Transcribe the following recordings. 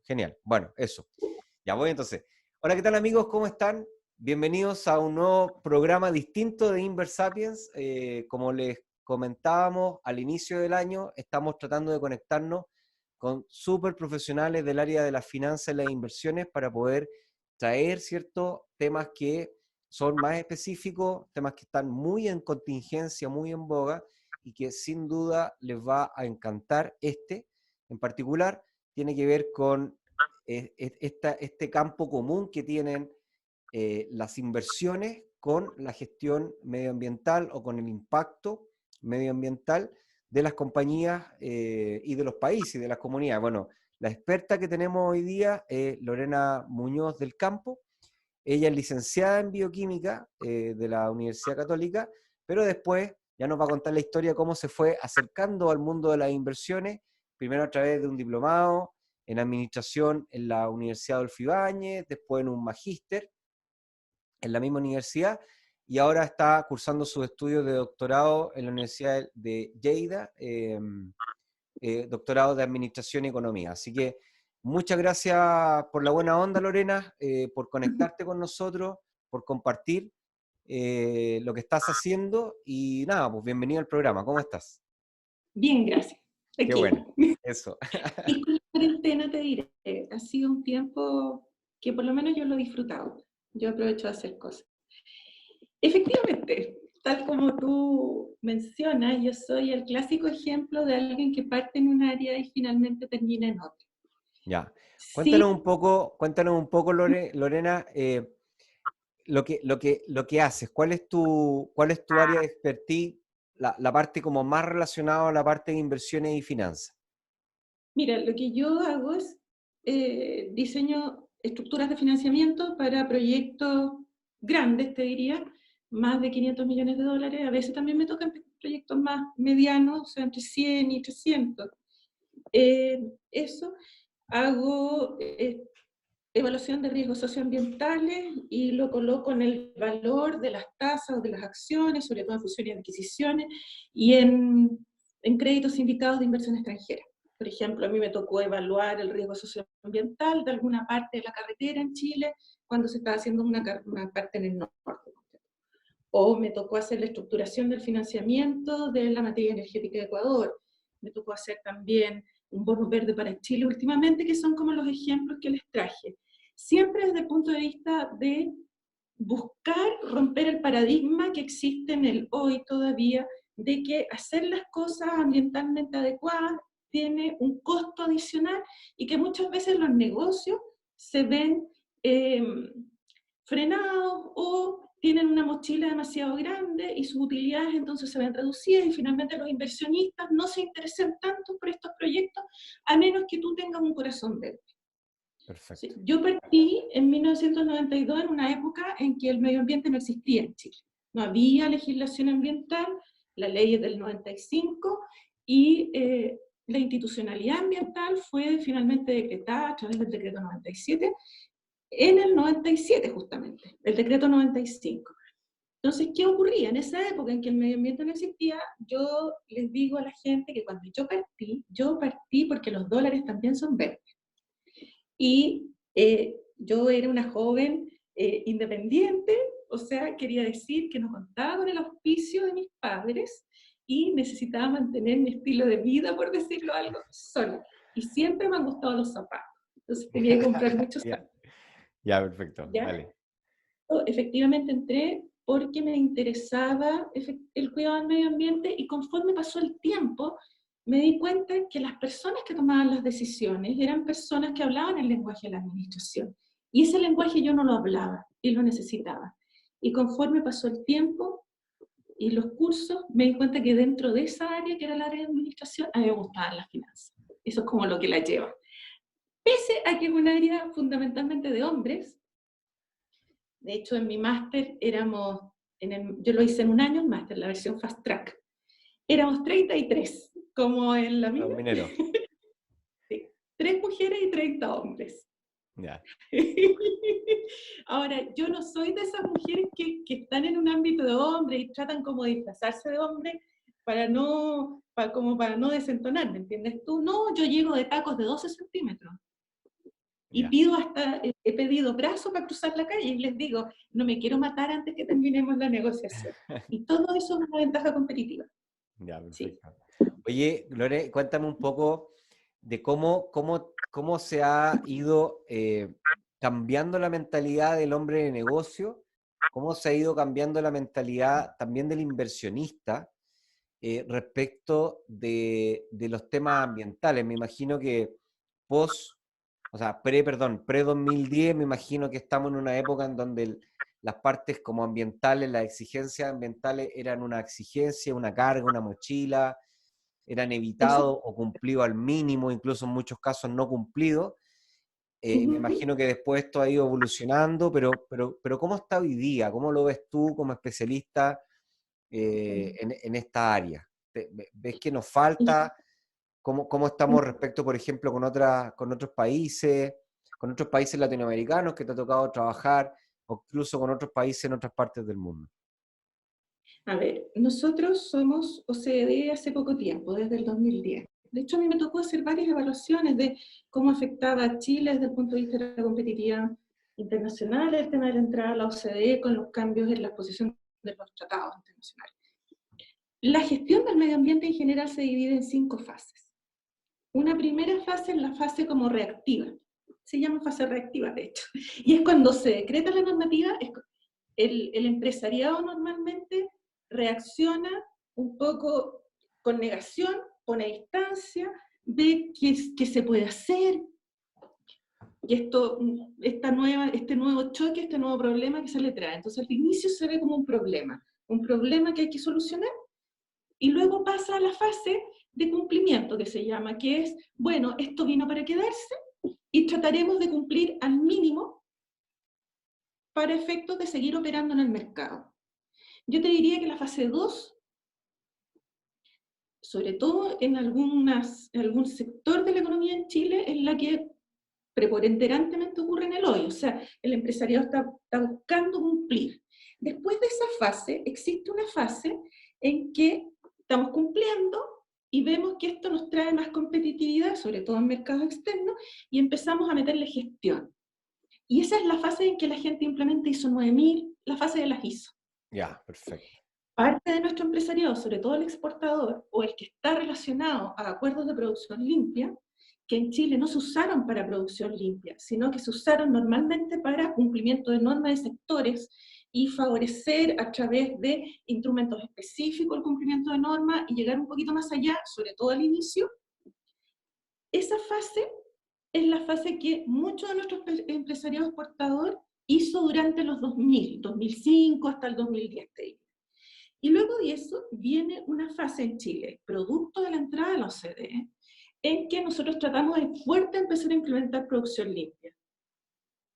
Genial. Bueno, eso. Ya voy entonces. Hola, ¿qué tal amigos? ¿Cómo están? Bienvenidos a un nuevo programa distinto de Inversapiens. Como les comentábamos al inicio del año, estamos tratando de conectarnos con súper profesionales del área de las finanzas y las inversiones para poder traer ciertos temas que son más específicos, temas que están muy en contingencia, muy en boga y que sin duda les va a encantar. Este en particular tiene que ver con este campo común que tienen las inversiones con la gestión medioambiental o con el impacto medioambiental de las compañías y de los países y de las comunidades. Bueno, la experta que tenemos hoy día es Lorena Muñoz del Campo. Ella es licenciada en bioquímica de la Universidad Católica, pero después ya nos va a contar la historia de cómo se fue acercando al mundo de las inversiones, primero a través de un diplomado en administración en la Universidad Adolfo Ibáñez, después en un magíster en la misma universidad, y ahora está cursando sus estudios de doctorado en la Universidad de Lleida, doctorado de Administración y Economía. Así que muchas gracias por la buena onda, Lorena, por conectarte con nosotros, por compartir lo que estás haciendo, y nada, pues bienvenido al programa. ¿Cómo estás? Bien, gracias. Qué Aquí. bueno, eso. Y con la cuarentena te diré, ha sido un tiempo que por lo menos yo lo he disfrutado. Yo aprovecho de hacer cosas. Efectivamente, tal como tú mencionas, yo soy el clásico ejemplo de alguien que parte en un área y finalmente termina en otra. Ya. Sí, Cuéntanos un poco, Lorena, lo que haces. Cuál es tu área de expertise, la parte como más relacionada a la parte de inversiones y finanzas? mira, lo que yo hago es diseño estructuras de financiamiento para proyectos grandes, te diría, más de 500 millones de dólares. A veces también me tocan proyectos más medianos, o sea, entre 100 y 300. Eso, hago evaluación de riesgos socioambientales y lo coloco en el valor de las tasas o de las acciones, sobre todo en fusiones y adquisiciones, y en créditos sindicados de inversión extranjera. Por ejemplo, a mí me tocó evaluar el riesgo socioambiental de alguna parte de la carretera en Chile cuando se estaba haciendo una parte en el norte. O me tocó hacer la estructuración del financiamiento de la materia energética de Ecuador. Me tocó hacer también un bono verde para Chile últimamente, que son como los ejemplos que les traje. Siempre desde el punto de vista de buscar romper el paradigma que existe en el hoy todavía, de que hacer las cosas ambientalmente adecuadas tiene un costo adicional y que muchas veces los negocios se ven eh, frenados o tienen una mochila demasiado grande y sus utilidades entonces se ven reducidas y finalmente los inversionistas no se interesan tanto por estos proyectos a menos que tú tengas un corazón verde. Sí, Perfecto. yo partí en 1992 en una época en que el medio ambiente no existía en Chile. No había legislación ambiental, la ley es del 95 y la institucionalidad ambiental fue finalmente decretada a través del decreto 97 en el 97 justamente, el decreto 95. Entonces, ¿qué ocurría? En esa época en que el medio ambiente no existía, yo les digo a la gente que cuando yo partí porque los dólares también son verdes. Y yo era una joven independiente, o sea, quería decir que no contaba con el auspicio de mis padres y necesitaba mantener mi estilo de vida, por decirlo algo, sola. Y siempre me han gustado los zapatos. Entonces tenía que comprar muchos Ya, zapatos. ya, perfecto. ¿Ya? Vale. Efectivamente entré porque me interesaba el cuidado del medio ambiente y conforme pasó el tiempo me di cuenta que las personas que tomaban las decisiones eran personas que hablaban el lenguaje de la administración y ese lenguaje yo no lo hablaba y lo necesitaba. Y conforme pasó el tiempo y los cursos me di cuenta que dentro de esa área que era el área de administración a mí me gustaban las finanzas. Eso es como lo que la lleva. Pese a que es un área fundamentalmente de hombres. De hecho, en mi máster éramos, yo lo hice en un año, el máster, la versión fast track. Éramos 33, como en la Los mina. mineros. Sí, 3 mujeres y 30 hombres. Ya. Ahora, yo no soy de esas mujeres que están en un ámbito de hombre y tratan como de disfrazarse de hombre como para no desentonar, ¿me entiendes tú? No, yo llego de tacos de 12 centímetros. Y Ya. pido he pedido brazo para cruzar la calle y les digo, no me quiero matar antes que terminemos la negociación. Y todo eso es una ventaja competitiva. Ya, Sí. perfecto. Oye, Lore, cuéntame un poco de cómo se ha ido cambiando la mentalidad del hombre de negocio, cómo se ha ido cambiando la mentalidad también del inversionista respecto de los temas ambientales. Me imagino que post, o sea, pre-2010, me imagino que estamos en una época en donde las partes como ambientales, las exigencias ambientales eran una exigencia, una carga, una mochila, eran Eso. evitados o cumplidos al mínimo, incluso en muchos casos no cumplidos. Me Ujú. imagino que después esto ha ido evolucionando, pero ¿cómo está hoy día? ¿Cómo lo ves tú como especialista en esta área? ¿Ves que nos falta? ¿Cómo estamos respecto, por ejemplo, con otros países latinoamericanos que te ha tocado trabajar, o incluso con otros países en otras partes del mundo? A ver, nosotros somos OCDE hace poco tiempo, desde el 2010. De hecho, a mí me tocó hacer varias evaluaciones de cómo afectaba a Chile desde el punto de vista de la competitividad internacional, el tema de la entrada a la OCDE con los cambios en la posición de los tratados internacionales. La gestión del medio ambiente en general se divide en 5 fases. Una primera fase es la fase como reactiva. Se llama fase reactiva, de hecho. Y es cuando se decreta la normativa, el empresariado normalmente reacciona un poco con negación, pone distancia, ve qué se puede hacer, y este nuevo choque, este nuevo problema que se le trae. Entonces al inicio se ve como un problema que hay que solucionar, y luego pasa a la fase de cumplimiento, que se llama, que es, bueno, esto vino para quedarse, y trataremos de cumplir al mínimo para efectos de seguir operando en el mercado. Yo te diría que la fase 2, sobre todo en algún sector de la economía en Chile, es la que preponderantemente ocurre en el hoy. O sea, el empresariado está buscando cumplir. Después de esa fase, existe una fase en que estamos cumpliendo y vemos que esto nos trae más competitividad, sobre todo en mercados externos, y empezamos a meterle gestión. Y esa es la fase en que la gente implementa ISO 9000, la fase de las ISO. Ya, perfecto. Parte de nuestro empresariado, sobre todo el exportador o el que está relacionado a acuerdos de producción limpia, que en Chile no se usaron para producción limpia, sino que se usaron normalmente para cumplimiento de normas de sectores y favorecer a través de instrumentos específicos el cumplimiento de normas y llegar un poquito más allá, sobre todo al inicio. Esa fase es la fase que muchos de nuestros empresariados exportador hizo durante los 2005 hasta el 2010. Y luego de eso viene una fase en Chile, producto de la entrada de la OCDE, en que nosotros tratamos de fuerte empezar a implementar producción limpia.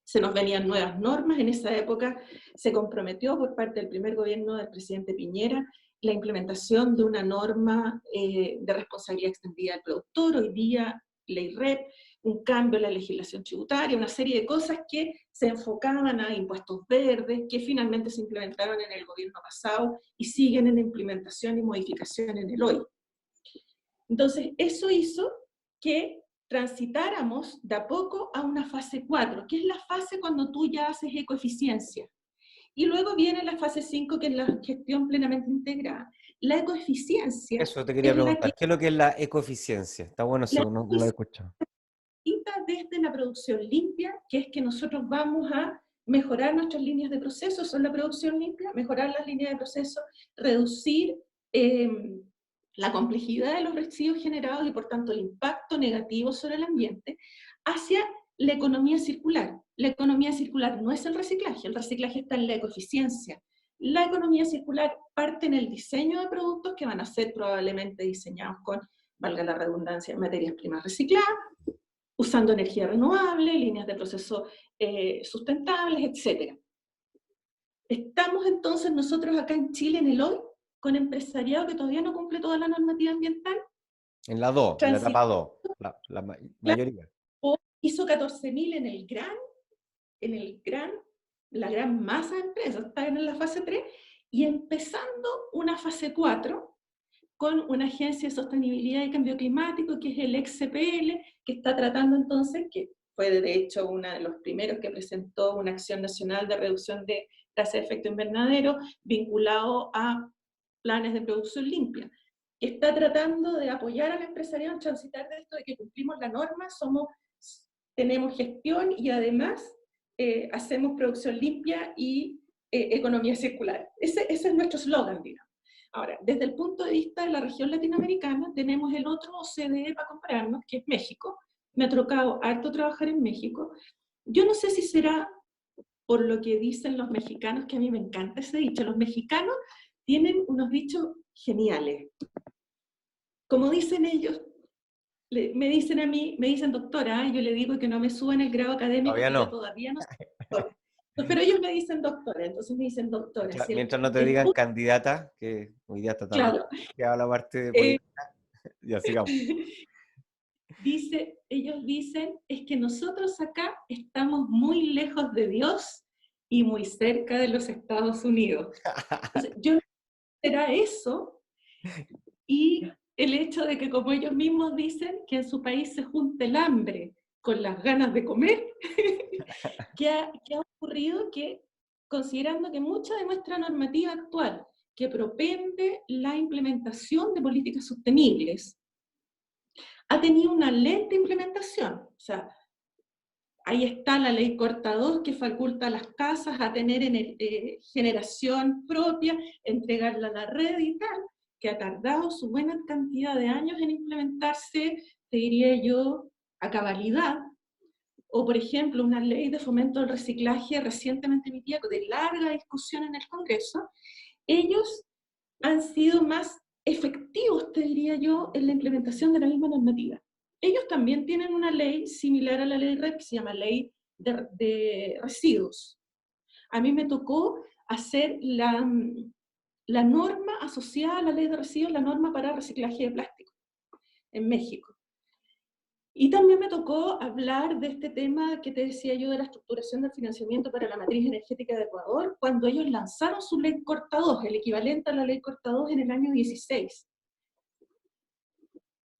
Se nos venían nuevas normas, en esa época se comprometió por parte del primer gobierno del presidente Piñera la implementación de una norma de responsabilidad extendida del productor, hoy día ley REP, un cambio en la legislación tributaria, una serie de cosas que se enfocaban a impuestos verdes, que finalmente se implementaron en el gobierno pasado y siguen en implementación y modificación en el hoy. Entonces, eso hizo que transitáramos de a poco a una fase 4, que es la fase cuando tú ya haces ecoeficiencia. Y luego viene la fase 5, que es la gestión plenamente integrada. La ecoeficiencia Eso te quería es la que preguntar. ¿Qué es lo que es la ecoeficiencia? Está bueno si la uno no lo he escuchado. desde la producción limpia, que es que nosotros vamos a mejorar nuestras líneas de proceso, son la producción limpia, mejorar las líneas de proceso, reducir la complejidad de los residuos generados y por tanto el impacto negativo sobre el ambiente, hacia la economía circular. La economía circular no es el reciclaje está en la ecoeficiencia. La economía circular parte en el diseño de productos que van a ser probablemente diseñados con, valga la redundancia, materias primas recicladas, usando energía renovable, líneas de proceso sustentables, etc. Estamos entonces nosotros acá en Chile, en el hoy, con empresariado que todavía no cumple toda la normativa ambiental, En la 2, en la etapa 2, la mayoría. o ISO 14000 la gran masa de empresas, está en la fase 3, y empezando una fase 4, con una agencia de sostenibilidad y cambio climático, que es el XCPL, que está tratando entonces, que fue de hecho uno de los primeros que presentó una acción nacional de reducción de gases de efecto invernadero vinculado a planes de producción limpia, que está tratando de apoyar al empresariado en transitar de esto de que cumplimos la norma, tenemos gestión y además hacemos producción limpia y economía circular. Ese es nuestro eslogan, digamos. Ahora, desde el punto de vista de la región latinoamericana, tenemos el otro OCDE para compararnos, que es México. Me ha tocado harto trabajar en México. Yo no sé si será por lo que dicen los mexicanos, que a mí me encanta ese dicho. Los mexicanos tienen unos dichos geniales. Como dicen ellos, me dicen a mí, me dicen doctora, yo le digo que no me suben el grado académico, Todavía que yo no. todavía no soy doctora. Pero ellos me dicen doctora, entonces me dicen doctora. Mientras no te digan candidata, que hoy día está tan Claro. que la parte de política, ya sigamos. Ellos dicen, es que nosotros acá estamos muy lejos de Dios y muy cerca de los Estados Unidos. Entonces, yo no sé si será eso, y el hecho de que, como ellos mismos dicen, que en su país se junte el hambre con las ganas de comer, que ha ocurrido que, considerando que mucha de nuestra normativa actual, que propende la implementación de políticas sostenibles, ha tenido una lenta implementación. O sea, ahí está la ley Corta 2 que faculta a las casas a tener generación propia, entregarla a la red y tal, que ha tardado su buena cantidad de años en implementarse, te diría yo, a cabalidad. O, por ejemplo, una ley de fomento del reciclaje recientemente emitida, de larga discusión en el Congreso. Ellos han sido más efectivos, te diría yo, en la implementación de la misma normativa. Ellos también tienen una ley similar a la ley REP, que se llama Ley de Residuos. A mí me tocó hacer la norma asociada a la ley de residuos, la norma para reciclaje de plástico en México. Y también me tocó hablar de este tema que te decía yo de la estructuración del financiamiento para la matriz energética de Ecuador, cuando ellos lanzaron su ley Corta 2, el equivalente a la ley Corta 2 en el año 16.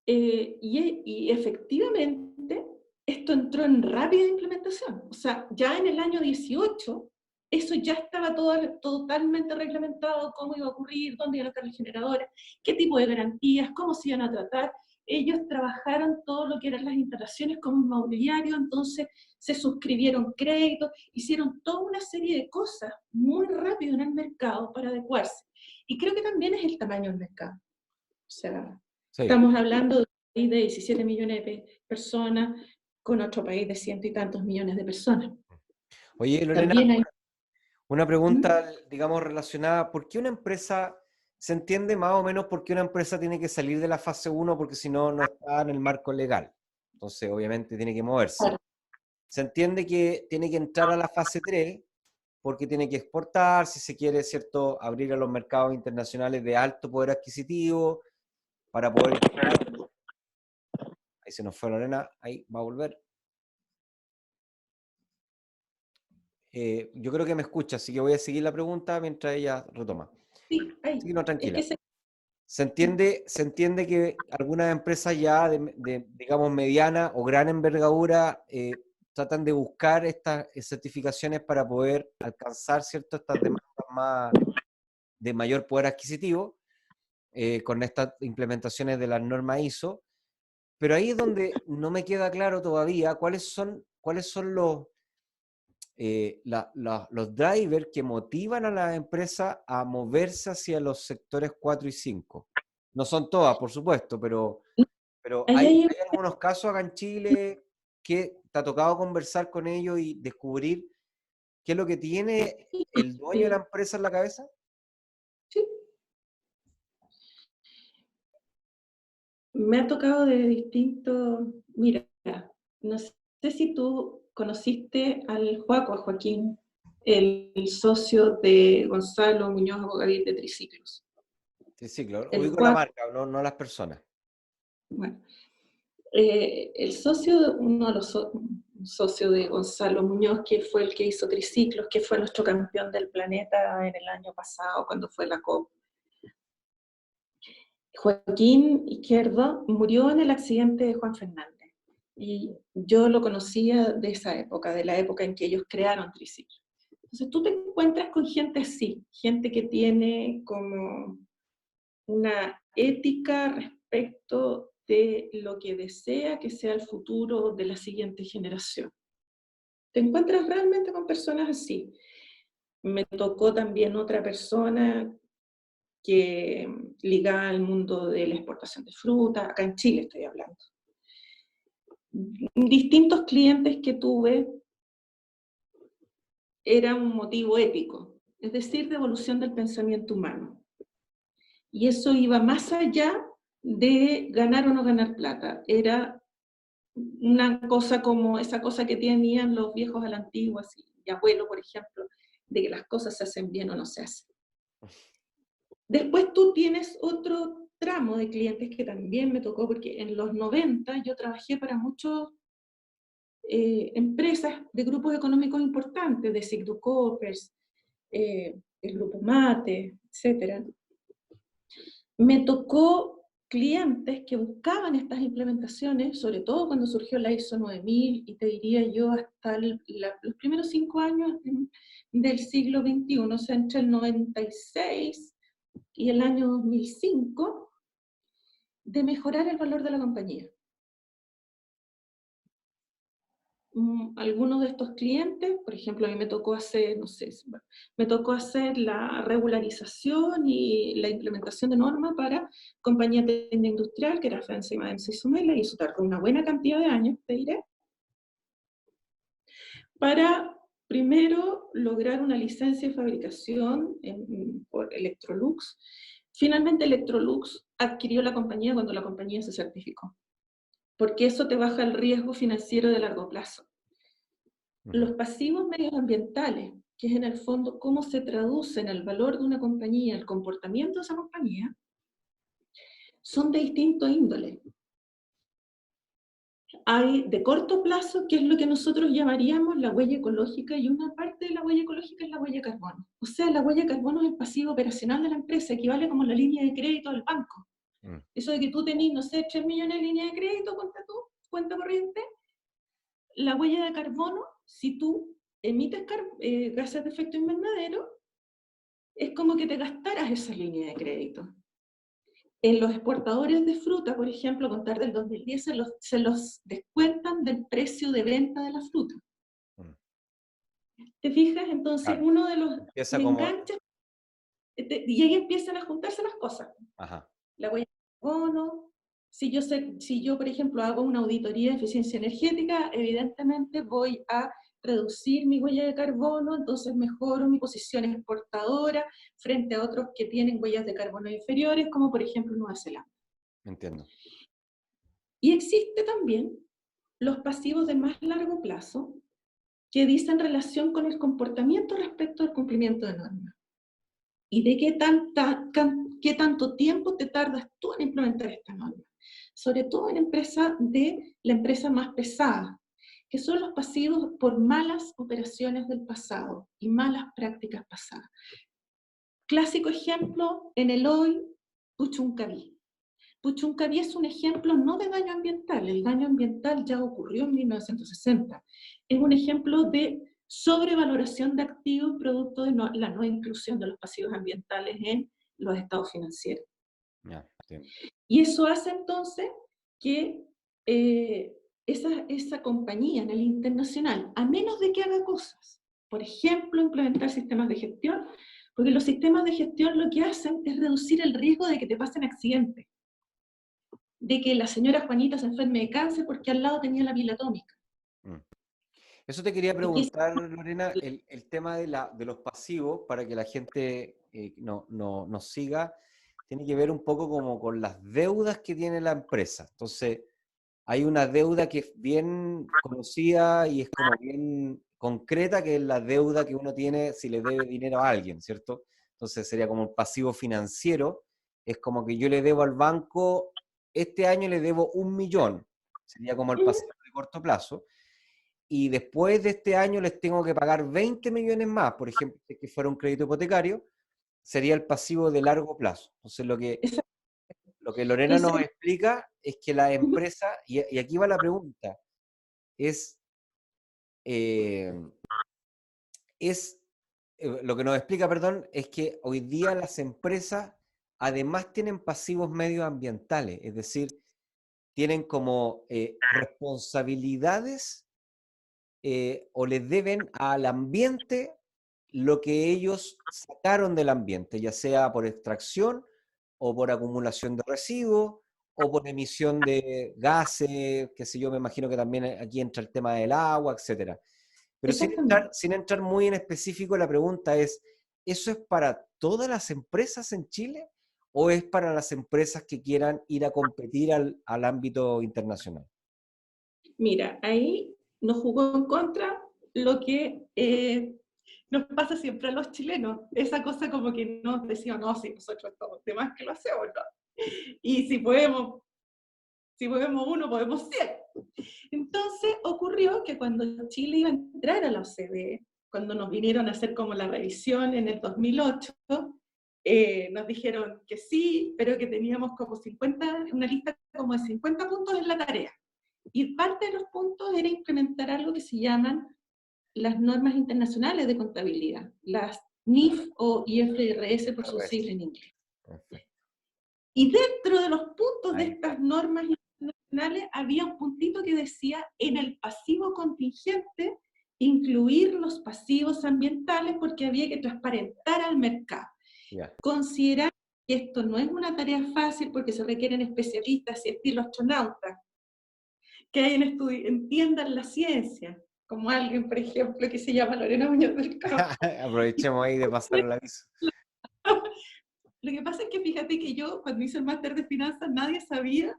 Y efectivamente, esto entró en rápida implementación. O sea, ya en el año 18, eso ya estaba totalmente reglamentado, cómo iba a ocurrir, dónde iban a estar los generadores, qué tipo de garantías, cómo se iban a tratar. Ellos trabajaron todo lo que eran las instalaciones como inmobiliario, entonces se suscribieron créditos, hicieron toda una serie de cosas muy rápido en el mercado para adecuarse. Y creo que también es el tamaño del mercado. O sea, Sí. estamos hablando de un país de 17 millones de personas con otro país de ciento y tantos millones de personas. Oye, Lorena, una pregunta, digamos, relacionada, ¿por qué una empresa, se entiende más o menos por qué una empresa tiene que salir de la fase 1 porque si no, no está en el marco legal? Entonces, obviamente, tiene que moverse. Se entiende que tiene que entrar a la fase 3 porque tiene que exportar, si se quiere, ¿cierto?, abrir a los mercados internacionales de alto poder adquisitivo para poder... Ahí se nos fue Lorena, ahí va a volver. Yo creo que me escucha, así que voy a seguir la pregunta mientras ella retoma. Sí, ahí. Sí, no, tranquila. Es que se entiende que algunas empresas ya digamos, mediana o gran envergadura tratan de buscar estas certificaciones para poder alcanzar, ¿cierto?, estas demandas más de mayor poder adquisitivo con estas implementaciones de las normas ISO. Pero ahí es donde no me queda claro todavía cuáles son los drivers que motivan a las empresas a moverse hacia los sectores 4 y 5. No son todas, por supuesto, pero hay algunos casos acá en Chile que te ha tocado conversar con ellos y descubrir qué es lo que tiene el dueño de la empresa en la cabeza. Sí. Me ha tocado de distintos... Mira, no sé si tú conociste al Joaquín, el socio de Gonzalo Muñoz Abogadí de Triciclos. Triciclos, ubico la marca, no las personas. Bueno, el socio, uno de los socios de Gonzalo Muñoz, que fue el que hizo Triciclos, que fue nuestro campeón del planeta en el año pasado, cuando fue la COP. Joaquín Izquierdo murió en el accidente de Juan Fernández. Y yo lo conocía de esa época, de la época en que ellos crearon Triciclo. Entonces tú te encuentras con gente así, gente que tiene como una ética respecto de lo que desea que sea el futuro de la siguiente generación. Te encuentras realmente con personas así. Me tocó también otra persona que ligada al mundo de la exportación de fruta, acá en Chile estoy hablando. Distintos clientes que tuve era un motivo ético, es decir, de evolución del pensamiento humano. Y eso iba más allá de ganar o no ganar plata. Era una cosa como esa cosa que tenían los viejos a la antigua, así, mi abuelo, por ejemplo, de que las cosas se hacen bien o no se hacen. Después tú tienes otro tramo de clientes que también me tocó, porque en los 90 yo trabajé para muchas empresas de grupos económicos importantes, de Sigdu Coopers, el Grupo Mate, etc. Me tocó clientes que buscaban estas implementaciones, sobre todo cuando surgió la ISO 9000, y te diría yo hasta los primeros 5 años del siglo XXI, o sea, entre el 96 y el año 2005, de mejorar el valor de la compañía. Algunos de estos clientes, por ejemplo, a mí me tocó hacer, no sé, me tocó hacer la regularización y la implementación de normas para compañía técnica industrial, que era Francia y Sumela, y eso tardó una buena cantidad de años, te diré, para primero lograr una licencia de fabricación por Electrolux. Finalmente Electrolux adquirió la compañía cuando la compañía se certificó, porque eso te baja el riesgo financiero de largo plazo. Los pasivos medioambientales, que es en el fondo cómo se traduce en el valor de una compañía, el comportamiento de esa compañía, son de distinto índole. Hay de corto plazo, que es lo que nosotros llamaríamos la huella ecológica, y una parte de la huella ecológica es la huella de carbono. O sea, la huella de carbono es el pasivo operacional de la empresa, equivale como la línea de crédito del banco. Eso de que tú tenés, no sé, 3 millones de línea de crédito, cuenta corriente, la huella de carbono, si tú emites gases de efecto invernadero, es como que te gastaras esa línea de crédito. En los exportadores de fruta, por ejemplo, a contar del 2010, se los descuentan del precio de venta de la fruta. ¿Te fijas? Entonces, Claro. uno de los Empieza como... enganches, y ahí empiezan a juntarse las cosas. Ajá. La huella de carbono. Si yo, por ejemplo, hago una auditoría de eficiencia energética, evidentemente voy a reducir mi huella de carbono, entonces mejoro mi posición exportadora frente a otros que tienen huellas de carbono inferiores, como por ejemplo Nueva Zelanda. Entiendo. Y existe también los pasivos de más largo plazo, que dicen relación con el comportamiento respecto al cumplimiento de normas. Y de qué tanto tiempo te tardas tú en implementar esta norma. Sobre todo en la empresa más pesada, que son los pasivos por malas operaciones del pasado y malas prácticas pasadas. Clásico ejemplo, en el hoy, Puchuncaví. Puchuncaví es un ejemplo no de daño ambiental, el daño ambiental ya ocurrió en 1960. Es un ejemplo de sobrevaloración de activos producto de la no inclusión de los pasivos ambientales en los estados financieros. Yeah, sí. Y eso hace entonces que esa compañía en el internacional, a menos de que haga cosas, por ejemplo, implementar sistemas de gestión, porque los sistemas de gestión lo que hacen es reducir el riesgo de que te pasen accidentes, de que la señora Juanita se enferme de cáncer porque al lado tenía la pila atómica. Eso te quería De que preguntar, Lorena, el tema de los pasivos, para que la gente nos siga, tiene que ver un poco como con las deudas que tiene la empresa. Entonces, hay una deuda que es bien conocida y es como bien concreta, que es la deuda que uno tiene si le debe dinero a alguien, ¿cierto? Entonces sería como un pasivo financiero, es como que yo le debo al banco, este año le debo 1.000.000, sería como el pasivo de corto plazo, y después de este año les tengo que pagar 20 millones más, por ejemplo, si que fuera un crédito hipotecario, sería el pasivo de largo plazo. Entonces lo que Lorena nos entonces, explica es que la empresa, y aquí va la pregunta, es, eh, lo que nos explica, perdón, es que hoy día las empresas además tienen pasivos medioambientales, es decir, tienen como responsabilidades o les deben al ambiente lo que ellos sacaron del ambiente, ya sea por extracción o por acumulación de residuos o por emisión de gases, qué sé yo, me imagino que también aquí entra el tema del agua, etcétera. Pero Exactamente. sin entrar muy en específico, la pregunta es, ¿eso es para todas las empresas en Chile o es para las empresas que quieran ir a competir al ámbito internacional? Mira, ahí nos jugó en contra lo que nos pasa siempre a los chilenos. Esa cosa como que nos decían, no, si nosotros estamos de más que lo hacemos, ¿no? Y si podemos uno, podemos 100. Entonces ocurrió que cuando Chile iba a entrar a la OCDE, cuando nos vinieron a hacer como la revisión en el 2008, nos dijeron que sí, pero que teníamos como una lista como de 50 puntos en la tarea. Y parte de los puntos era implementar algo que se llaman las normas internacionales de contabilidad, las NIF o IFRS por sus siglas en inglés. Perfecto. Y dentro de los puntos de Ahí estas está. normas internacionales había un puntito que decía en el pasivo contingente incluir los pasivos ambientales porque había que transparentar al mercado. Ya. Considerar que esto no es una tarea fácil porque se requieren especialistas y estilo astronautas, que entiendan la ciencia, como alguien, por ejemplo, que se llama Lorena Muñoz del Campo. Aprovechemos ahí de pasar el aviso. Lo que pasa es que fíjate que yo, cuando hice el máster de finanzas, nadie sabía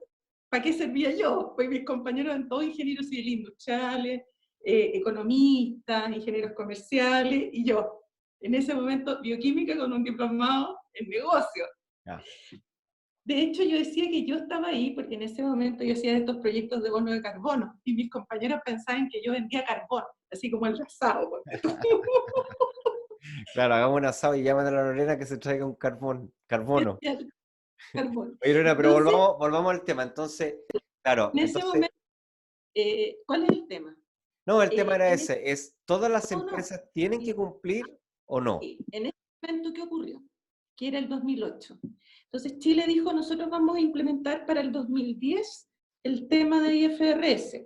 para qué servía yo. Pues mis compañeros eran todos ingenieros civiles industriales, economistas, ingenieros comerciales, y yo, en ese momento, bioquímica con un diplomado en negocio. Ya. De hecho, yo decía que yo estaba ahí porque en ese momento yo hacía estos proyectos de bono de carbono y mis compañeros pensaban que yo vendía carbón, así como el asado. Claro, hagamos un asado y llaman a la Lorena que se traiga un carbono. Carbón. Oye, Lorena, pero Entonces, volvamos al tema. Entonces, claro, en ese entonces, momento, ¿cuál es el tema? no, el tema era En ese, ese, ¿todas las no, no, empresas tienen que cumplir o no? sí, en ese momento, ¿qué ocurrió? Que era el 2008. Entonces Chile dijo, nosotros vamos a implementar para el 2010 el tema de IFRS.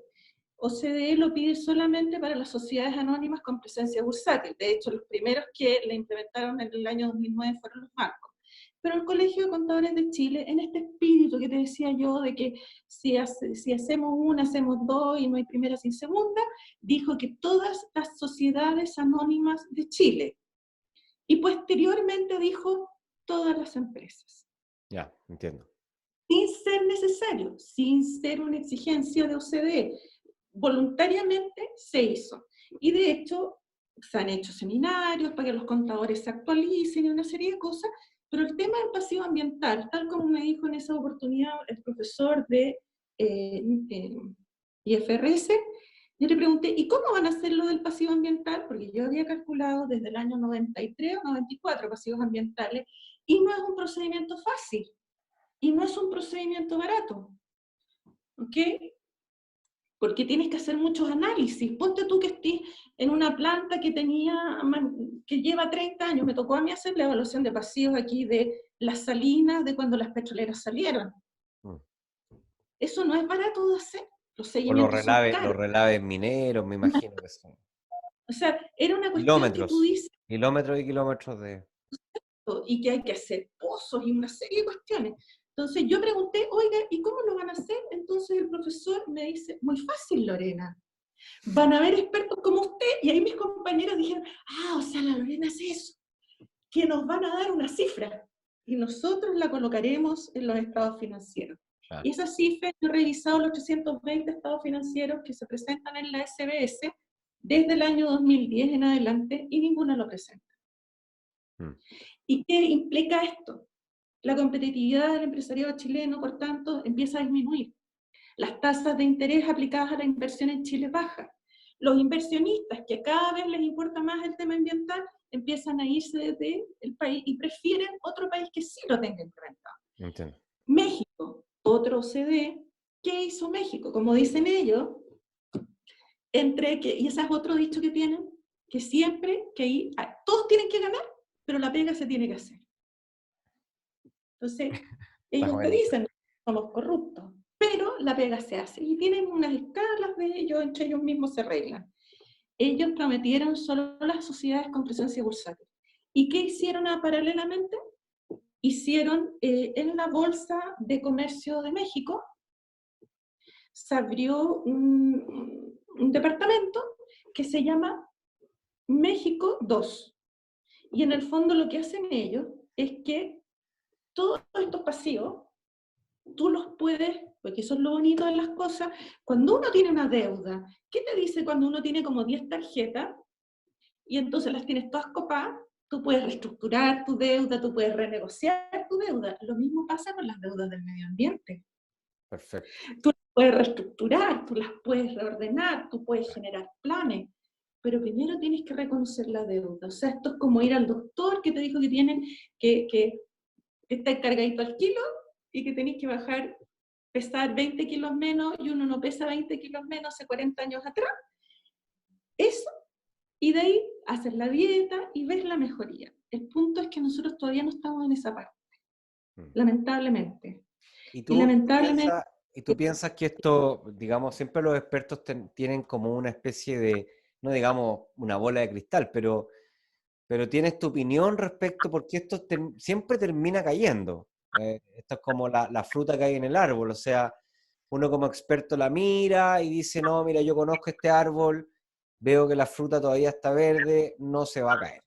OCDE lo pide solamente para las sociedades anónimas con presencia bursátil. De hecho, los primeros que la implementaron en el año 2009 fueron los bancos. Pero el Colegio de Contadores de Chile, en este espíritu que te decía yo, de que si hacemos una, hacemos dos y no hay primera sin segunda, dijo que todas las sociedades anónimas de Chile, y posteriormente dijo todas las empresas, Ya, entiendo. sin ser necesario, sin ser una exigencia de OCDE. Voluntariamente se hizo. Y de hecho, se han hecho seminarios para que los contadores se actualicen y una serie de cosas, pero el tema del pasivo ambiental, tal como me dijo en esa oportunidad el profesor de IFRS, yo le pregunté, ¿y cómo van a hacer lo del pasivo ambiental? Porque yo había calculado desde el año 93 o 94 pasivos ambientales, y no es un procedimiento fácil, y no es un procedimiento barato, ¿ok? Porque tienes que hacer muchos análisis. Ponte tú que estés en una planta que lleva 30 años, me tocó a mí hacer la evaluación de pasivos aquí de las salinas de cuando las petroleras salieron. Mm. Eso no es barato de hacer, los O seguimientos son los caros. relaves mineros, me imagino que son O sea, era una cuestión que tú kilómetros, dices, kilómetros y kilómetros de... y que hay que hacer pozos y una serie de cuestiones. Entonces yo pregunté, oiga, ¿y cómo lo van a hacer? Entonces el profesor me dice, muy fácil, Lorena. Van a haber expertos como usted, y ahí mis compañeros dijeron, o sea, la Lorena hace eso, que nos van a dar una cifra, y nosotros la colocaremos en los estados financieros. Ah, Y esa cifra, yo he revisado los 320 estados financieros que se presentan en la SBS desde el año 2010 en adelante, y ninguno lo presenta. mm, ¿Y qué implica esto? La competitividad del empresariado chileno, por tanto, empieza a disminuir. Las tasas de interés aplicadas a la inversión en Chile bajan. Los inversionistas, que cada vez les importa más el tema ambiental, empiezan a irse desde el país y prefieren otro país que sí lo tenga implementado. entiendo. México, otro OCDE. ¿Qué hizo México? Como dicen ellos, y ese es otro dicho que tienen, que siempre, que ahí todos tienen que ganar, pero la pega se tiene que hacer. Entonces, Está ellos te bueno. dicen, somos corruptos, pero la pega se hace. Y tienen unas escalas de ellos, entre ellos mismos se arreglan. Ellos prometieron solo las sociedades con presencia bursátil. ¿Y qué hicieron paralelamente? Hicieron en la Bolsa de Comercio de México, se abrió un departamento que se llama México 2. Y en el fondo lo que hacen ellos es que todos estos pasivos, tú los puedes, porque eso es lo bonito de las cosas, cuando uno tiene una deuda, ¿qué te dice cuando uno tiene como 10 tarjetas y entonces las tienes todas copadas? Tú puedes reestructurar tu deuda, tú puedes renegociar tu deuda. Lo mismo pasa con las deudas del medio ambiente. Perfecto. Tú las puedes reestructurar, tú las puedes reordenar, tú puedes generar planes, pero primero tienes que reconocer la deuda. O sea, esto es como ir al doctor que te dijo que tienen que está cargadito al kilo y que tenéis que bajar, pesar 20 kilos menos, y uno no pesa 20 kilos menos hace 40 años atrás. Eso, y de ahí hacer la dieta y ves la mejoría. El punto es que nosotros todavía no estamos en esa parte, lamentablemente. ¿Y Y tú lamentablemente... piensas, y tú piensas que esto, digamos, siempre los expertos tienen como una especie de, no digamos una bola de cristal, pero tienes tu opinión respecto porque esto siempre termina cayendo? Esto es como la fruta que hay en el árbol, o sea, uno como experto la mira y dice, no, mira, yo conozco este árbol, veo que la fruta todavía está verde, no se va a caer.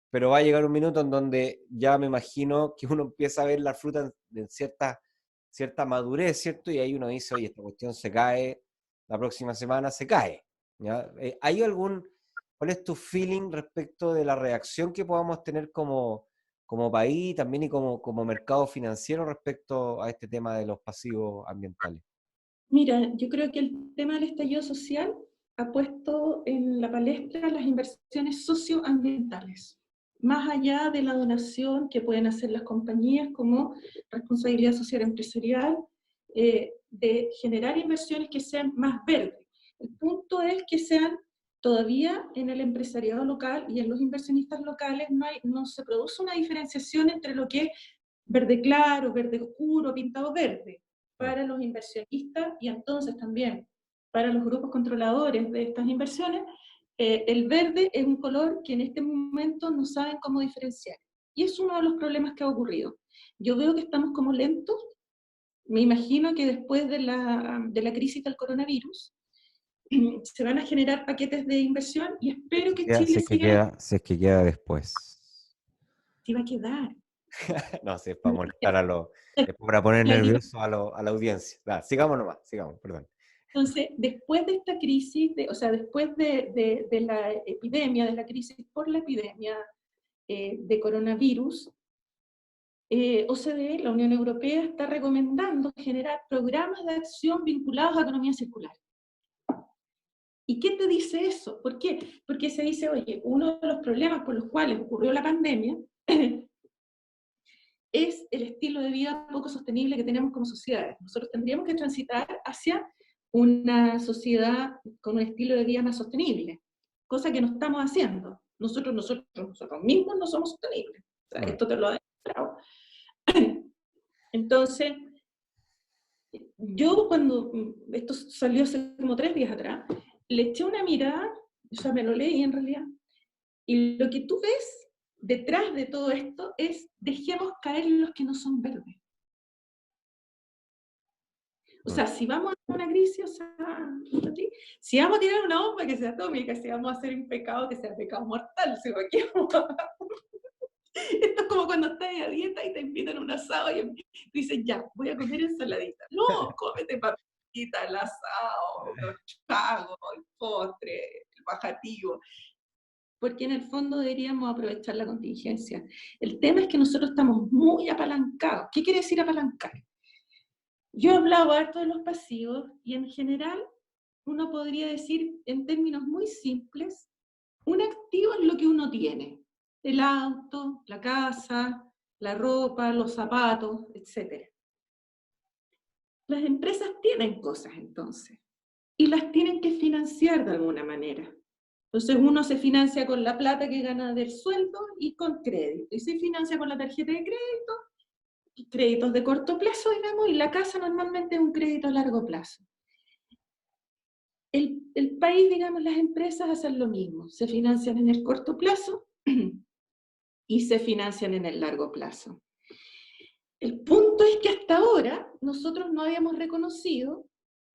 Pero va a llegar un minuto en donde ya me imagino que uno empieza a ver la fruta en cierta madurez, ¿cierto? Y ahí uno dice, oye, esta cuestión se cae, la próxima semana se cae, ¿ya? ¿Cuál es tu feeling respecto de la reacción que podamos tener como país también y como mercado financiero respecto a este tema de los pasivos ambientales? Mira, yo creo que el tema del estallido social ha puesto en la palestra las inversiones socioambientales, más allá de la donación que pueden hacer las compañías como responsabilidad social empresarial, de generar inversiones que sean más verdes. El punto es que sean todavía en el empresariado local y en los inversionistas locales no se produce una diferenciación entre lo que es verde claro, verde oscuro, pintado verde para los inversionistas y entonces también para los grupos controladores de estas inversiones. El verde es un color que en este momento no saben cómo diferenciar. Y es uno de los problemas que ha ocurrido. Yo veo que estamos como lentos. Me imagino que después de la crisis del coronavirus se van a generar paquetes de inversión y espero que Chile siga. Si es que queda después. Se va a quedar. No, sí, es para molestar es para poner nervioso a la audiencia. Sigamos nomás, sigamos, perdón. Entonces, después de esta crisis, o sea, después de la epidemia, de la crisis por la epidemia de coronavirus, OCDE, la Unión Europea, está recomendando generar programas de acción vinculados a economía circular. ¿Y qué te dice eso? ¿Por qué? Porque se dice, oye, uno de los problemas por los cuales ocurrió la pandemia es el estilo de vida poco sostenible que tenemos como sociedades. Nosotros tendríamos que transitar hacia una sociedad con un estilo de vida más sostenible, cosa que no estamos haciendo. Nosotros mismos no somos sostenibles. O sea, esto te lo ha demostrado. Entonces, yo cuando esto salió hace como 3 días atrás, le eché una mirada, o sea, me lo leí en realidad, y lo que tú ves detrás de todo esto es dejemos caer los que no son verdes. O sea, si vamos a una crisis, o sea, si vamos a tirar una bomba que sea atómica, si vamos a hacer un pecado que sea pecado mortal, si esto es como cuando estás a dieta y te invitan a un asado y dices, ya, voy a comer ensaladita. No, cómete papita, el asado, los chagos, el postre, el bajativo. Porque en el fondo deberíamos aprovechar la contingencia. El tema es que nosotros estamos muy apalancados. ¿Qué quiere decir apalancar? Yo he hablado harto de los pasivos y en general uno podría decir en términos muy simples, un activo es lo que uno tiene, el auto, la casa, la ropa, los zapatos, etc. Las empresas tienen cosas entonces y las tienen que financiar de alguna manera. Entonces uno se financia con la plata que gana del sueldo y con crédito, y se financia con la tarjeta de crédito, y créditos de corto plazo, digamos, y la casa normalmente es un crédito a largo plazo. El país, digamos, las empresas hacen lo mismo, se financian en el corto plazo y se financian en el largo plazo. El punto es que hasta ahora nosotros no habíamos reconocido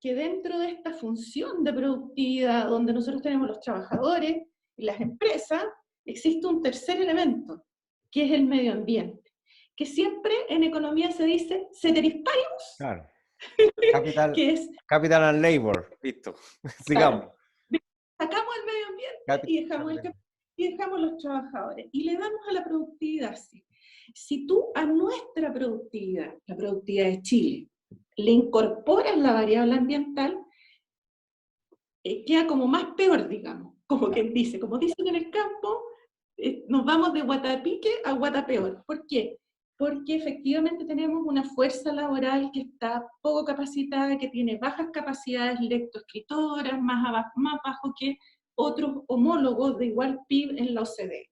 que dentro de esta función de productividad, donde nosotros tenemos los trabajadores y las empresas, existe un tercer elemento, que es el medio ambiente, que siempre en economía se dice ceteris paribus, Claro. Capital, que es, capital and labor, listo. Sigamos. claro, sacamos el medio ambiente y dejamos los trabajadores, y le damos a la productividad así. Si tú a nuestra productividad, la productividad de Chile, le incorporas la variable ambiental, queda como más peor, digamos, como quien dice, como dicen en el campo, nos vamos de Guatapique a Guatapeor. ¿Por qué? Porque efectivamente tenemos una fuerza laboral que está poco capacitada, que tiene bajas capacidades lectoescritoras, más bajo que otros homólogos de igual PIB en la OCDE.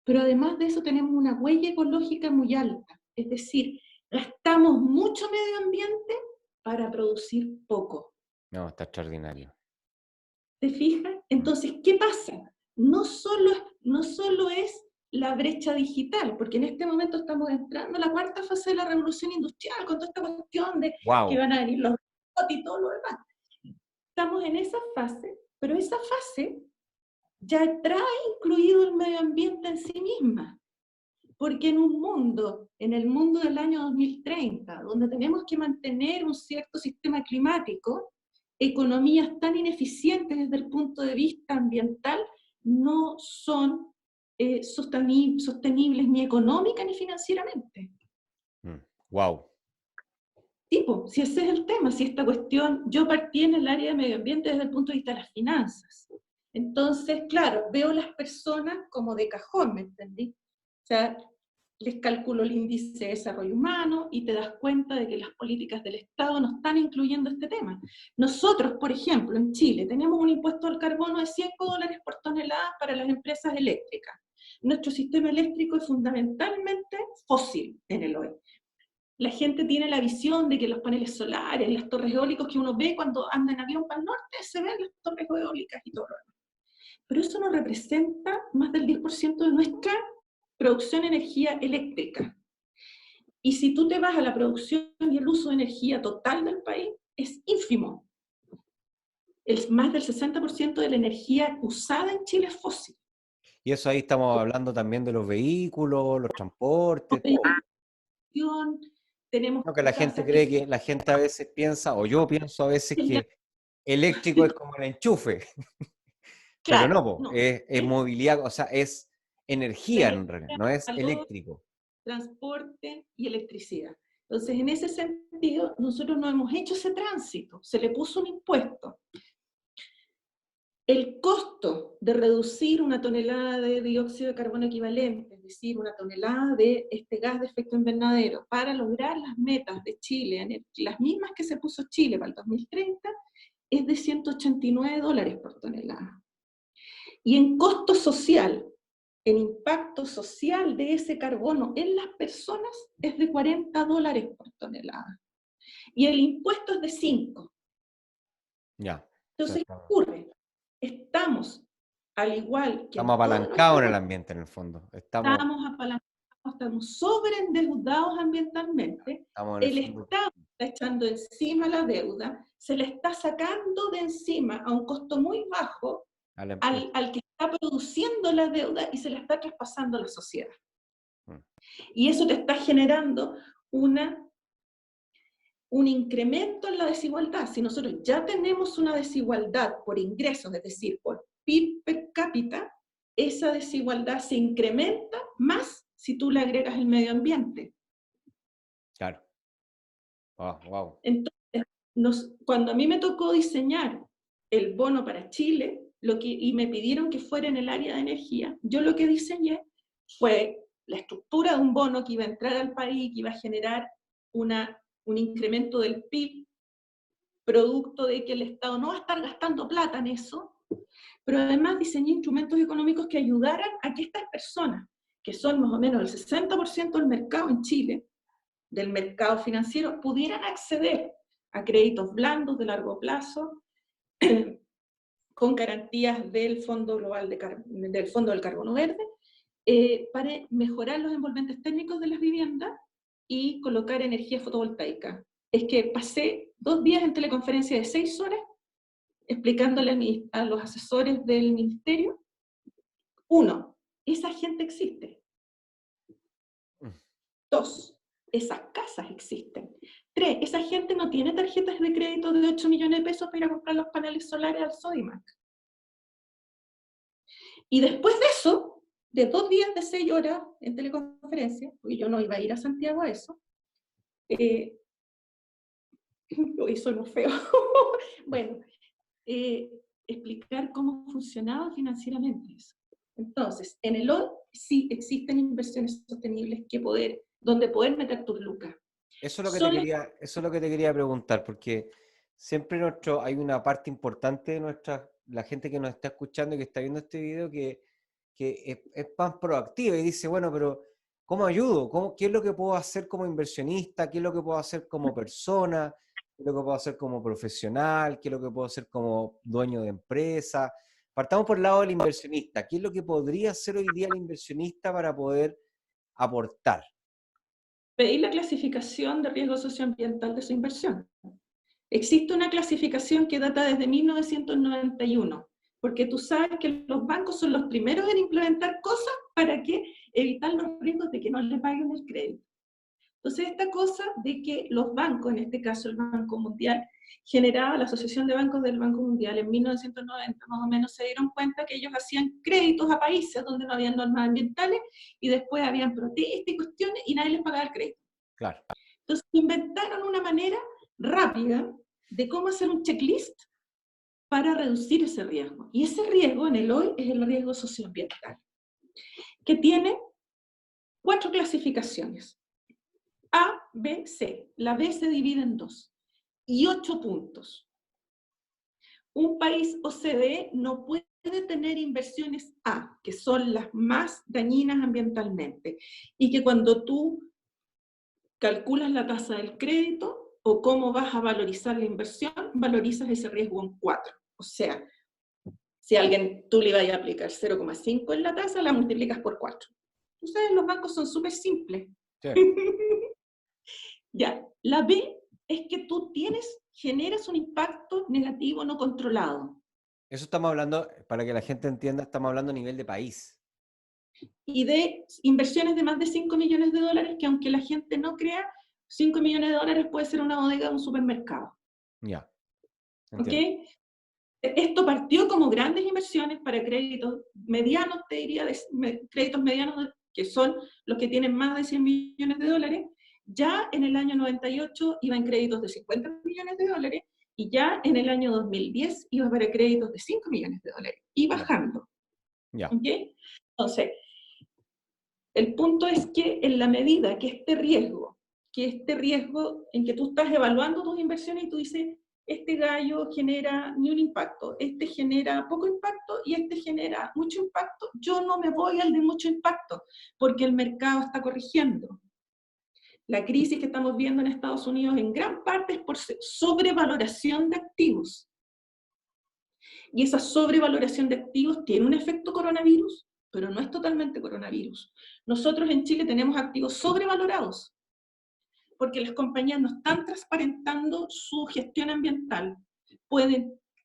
Pero además de eso tenemos una huella ecológica muy alta, es decir, gastamos mucho medio ambiente para producir poco. No, está extraordinario. ¿Te fijas? Entonces, ¿qué pasa? No solo es la brecha digital, porque en este momento estamos entrando a la cuarta fase de la revolución industrial, con toda esta cuestión de que van a venir los robots y todo lo demás. Estamos en esa fase, pero esa fase ya trae incluido el medio ambiente en sí misma. Porque en el mundo del año 2030, donde tenemos que mantener un cierto sistema climático, economías tan ineficientes desde el punto de vista ambiental no son sostenibles ni económica ni financieramente. Wow. Tipo, si ese es el tema, si esta cuestión, yo partí en el área de medio ambiente desde el punto de vista de las finanzas. Entonces, claro, veo las personas como de cajón, ¿me entendí? O sea, les calculo el índice de desarrollo humano y te das cuenta de que las políticas del Estado no están incluyendo este tema. Nosotros, por ejemplo, en Chile, tenemos un impuesto al carbono de $100 por tonelada para las empresas eléctricas. Nuestro sistema eléctrico es fundamentalmente fósil en el hoy. La gente tiene la visión de que los paneles solares, las torres eólicas que uno ve cuando anda en avión para el norte, se ven las torres eólicas y todo lo demás. Pero eso no representa más del 10% de nuestra producción de energía eléctrica. Y si tú te vas a la producción y el uso de energía total del país, es ínfimo. Más del 60% de la energía usada en Chile es fósil. Y eso ahí estamos hablando también de los vehículos, los transportes. Tenemos No, que la gente cree que la gente a veces piensa, o yo pienso a veces que eléctrico es como el enchufe. Pero claro, no, es movilidad, o sea, es energía en realidad, no es calor, eléctrico. transporte y electricidad. Entonces, en ese sentido, nosotros no hemos hecho ese tránsito, se le puso un impuesto. El costo de reducir una tonelada de dióxido de carbono equivalente, es decir, una tonelada de este gas de efecto invernadero, para lograr las metas de Chile, las mismas que se puso Chile para el 2030, es de $189 por tonelada. Y en costo social, el impacto social de ese carbono en las personas es de $40 por tonelada. Y el impuesto es de 5. Ya. Entonces, ¿qué ocurre? Estamos, al igual que estamos apalancados en el ambiente, en el fondo. Estamos apalancados, estamos sobreendeudados ambientalmente. El Estado está echando encima la deuda, se le está sacando de encima a un costo muy bajo al que está produciendo la deuda y se la está traspasando a la sociedad. Y eso te está generando un incremento en la desigualdad. Si nosotros ya tenemos una desigualdad por ingresos, es decir, por PIB per cápita, esa desigualdad se incrementa más si tú le agregas el medio ambiente. Claro. Wow. Entonces, cuando a mí me tocó diseñar el bono para Chile, y me pidieron que fuera en el área de energía, yo lo que diseñé fue la estructura de un bono que iba a entrar al país, que iba a generar un incremento del PIB producto de que el Estado no va a estar gastando plata en eso, pero además diseñé instrumentos económicos que ayudaran a que estas personas, que son más o menos el 60% del mercado en Chile, del mercado financiero, pudieran acceder a créditos blandos de largo plazo, con garantías del Fondo Global del Fondo del Carbono Verde, para mejorar los envolventes técnicos de las viviendas y colocar energía fotovoltaica. Es que pasé 2 días en teleconferencia de 6 horas explicándole a los asesores del ministerio. 1, esa gente existe. 2, esas casas existen. 3, esa gente no tiene tarjetas de crédito de 8 millones de pesos para ir a comprar los paneles solares al Sodimac. Y después de eso, de 2 días de 6 horas en teleconferencia, porque yo no iba a ir a Santiago a eso, hoy soy muy feo, bueno, explicar cómo funcionaba financieramente eso. Entonces, en el hoy sí existen inversiones sostenibles donde poder meter tus lucas. Eso es lo que te quería preguntar, porque siempre hay una parte importante de la gente que nos está escuchando y que está viendo este video que es más proactiva y dice, bueno, pero ¿cómo ayudo? ¿Qué es lo que puedo hacer como inversionista? ¿Qué es lo que puedo hacer como persona? ¿Qué es lo que puedo hacer como profesional? ¿Qué es lo que puedo hacer como dueño de empresa? Partamos por el lado del inversionista. ¿Qué es lo que podría hacer hoy día el inversionista para poder aportar? Pedir la clasificación de riesgo socioambiental de su inversión. Existe una clasificación que data desde 1991, porque tú sabes que los bancos son los primeros en implementar cosas para evitar los riesgos de que no les paguen el crédito. Entonces, esta cosa de que los bancos, en este caso el Banco Mundial, generaba la Asociación de Bancos del Banco Mundial en 1990, más o menos se dieron cuenta que ellos hacían créditos a países donde no había normas ambientales y después habían protestas y cuestiones y nadie les pagaba el crédito. Claro. Entonces, inventaron una manera rápida de cómo hacer un checklist para reducir ese riesgo. Y ese riesgo en el hoy es el riesgo socioambiental, que tiene 4 clasificaciones. A, B, C. La B se divide en 2 y 8 puntos. Un país OCDE no puede tener inversiones A, que son las más dañinas ambientalmente, y que cuando tú calculas la tasa del crédito o cómo vas a valorizar la inversión, valorizas ese riesgo en 4. O sea, si tú le vas a aplicar 0,5 en la tasa, la multiplicas por 4. Entonces, los bancos son súper simples. Sí. Ya, la B es que tú generas un impacto negativo no controlado. Eso estamos hablando, para que la gente entienda, estamos hablando a nivel de país. Y de inversiones de más de 5 millones de dólares, que aunque la gente no crea, 5 millones de dólares puede ser una bodega de un supermercado. Ya. ¿Ok? Esto partió como grandes inversiones para créditos medianos, te diría, créditos medianos, que son los que tienen más de 100 millones de dólares. Ya en el año 98 iban créditos de 50 millones de dólares, y ya en el año 2010 iba para créditos de 5 millones de dólares, y bajando. Ya. ¿Okay? Entonces, el punto es que en la medida que este riesgo en que tú estás evaluando tus inversiones y tú dices, este gallo genera ni un impacto, este genera poco impacto y este genera mucho impacto, yo no me voy al de mucho impacto, porque el mercado está corrigiendo. La crisis que estamos viendo en Estados Unidos en gran parte es por sobrevaloración de activos. Y esa sobrevaloración de activos tiene un efecto coronavirus, pero no es totalmente coronavirus. Nosotros en Chile tenemos activos sobrevalorados, porque las compañías no están transparentando su gestión ambiental.